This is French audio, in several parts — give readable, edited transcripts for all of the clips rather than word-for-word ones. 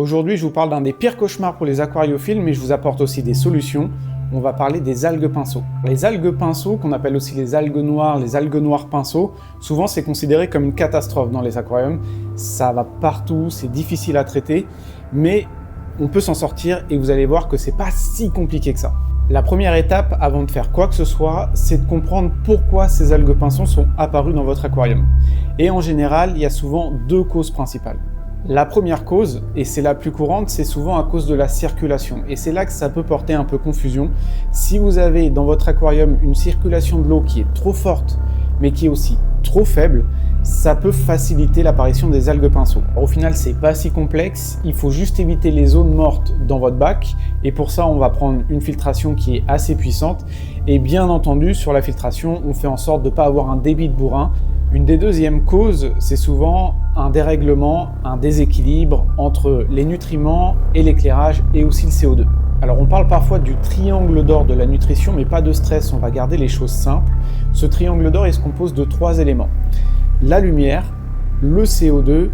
Aujourd'hui, je vous parle d'un des pires cauchemars pour les aquariophiles, mais je vous apporte aussi des solutions. On va parler des algues pinceaux. Les algues pinceaux, qu'on appelle aussi les algues noires pinceaux, souvent c'est considéré comme une catastrophe dans les aquariums. Ça va partout, c'est difficile à traiter, mais on peut s'en sortir et vous allez voir que c'est pas si compliqué que ça. La première étape avant de faire quoi que ce soit, c'est de comprendre pourquoi ces algues pinceaux sont apparues dans votre aquarium. Et en général, il y a souvent deux causes principales. La première cause, et c'est la plus courante, c'est souvent à cause de la circulation. Et c'est là que ça peut porter un peu confusion. Si vous avez dans votre aquarium une circulation de l'eau qui est trop forte, mais qui est aussi trop faible, ça peut faciliter l'apparition des algues pinceaux. Au final, c'est pas si complexe, il faut juste éviter les zones mortes dans votre bac, et pour ça, on va prendre une filtration qui est assez puissante. Et bien entendu, sur la filtration, on fait en sorte de ne pas avoir un débit de bourrin. Une des deuxièmes causes, c'est souvent un dérèglement, un déséquilibre entre les nutriments et l'éclairage et aussi le CO2. Alors on parle parfois du triangle d'or de la nutrition, mais pas de stress, on va garder les choses simples. Ce triangle d'or, il se compose de 3 éléments. La lumière, le CO2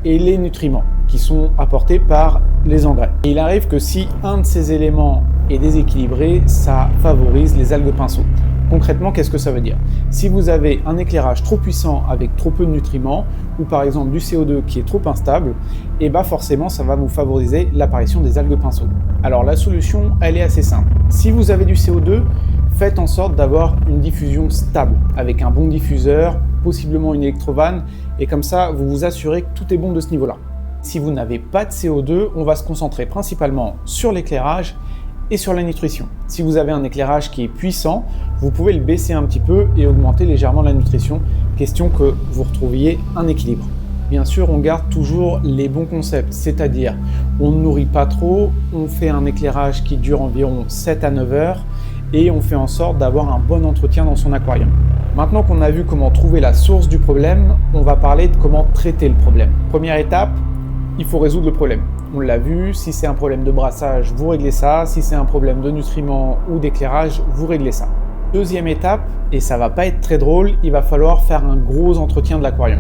et les nutriments qui sont apportés par les engrais. Et il arrive que si un de ces éléments est déséquilibré, ça favorise les algues pinceaux. Concrètement, qu'est-ce que ça veut dire? Si vous avez un éclairage trop puissant avec trop peu de nutriments, ou par exemple du CO2 qui est trop instable, et forcément ça va vous favoriser l'apparition des algues pinceaux. Alors la solution, elle est assez simple. Si vous avez du CO2, faites en sorte d'avoir une diffusion stable, avec un bon diffuseur, possiblement une électrovanne, et comme ça vous vous assurez que tout est bon de ce niveau-là. Si vous n'avez pas de CO2, on va se concentrer principalement sur l'éclairage et sur la nutrition. Si vous avez un éclairage qui est puissant, vous pouvez le baisser un petit peu et augmenter légèrement la nutrition, question que vous retrouviez un équilibre. Bien sûr, on garde toujours les bons concepts, c'est-à-dire on ne nourrit pas trop, on fait un éclairage qui dure environ 7 à 9 heures et on fait en sorte d'avoir un bon entretien dans son aquarium. Maintenant qu'on a vu comment trouver la source du problème, on va parler de comment traiter le problème. Première étape, il faut résoudre le problème. On l'a vu, si c'est un problème de brassage, vous réglez ça. Si c'est un problème de nutriments ou d'éclairage, vous réglez ça. Deuxième étape, et ça va pas être très drôle, il va falloir faire un gros entretien de l'aquarium.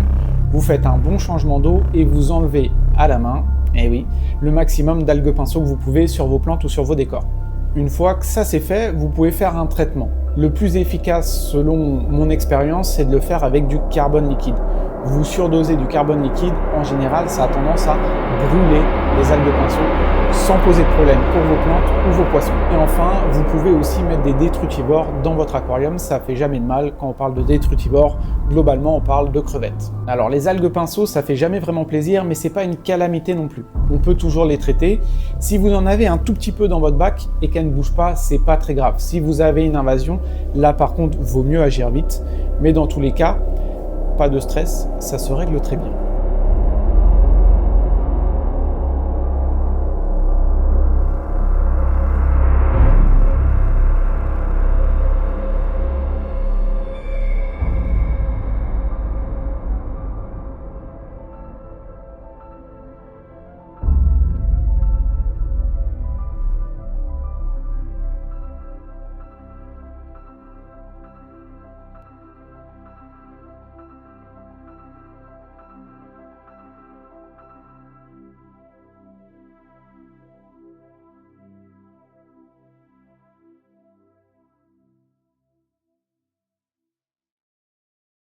Vous faites un bon changement d'eau et vous enlevez à la main, le maximum d'algues pinceaux que vous pouvez sur vos plantes ou sur vos décors. Une fois que ça c'est fait, vous pouvez faire un traitement. Le plus efficace selon mon expérience, c'est de le faire avec du carbone liquide. Vous surdosez du carbone liquide, en général, ça a tendance à brûler les algues pinceaux sans poser de problème pour vos plantes ou vos poissons. Et enfin, vous pouvez aussi mettre des détritivores dans votre aquarium, ça fait jamais de mal. Quand on parle de détritivores, globalement, on parle de crevettes. Alors les algues pinceaux, ça fait jamais vraiment plaisir, mais c'est pas une calamité non plus. On peut toujours les traiter. Si vous en avez un tout petit peu dans votre bac et qu'elle ne bouge pas, c'est pas très grave. Si vous avez une invasion, là par contre, vaut mieux agir vite. Mais dans tous les cas, pas de stress, ça se règle très bien.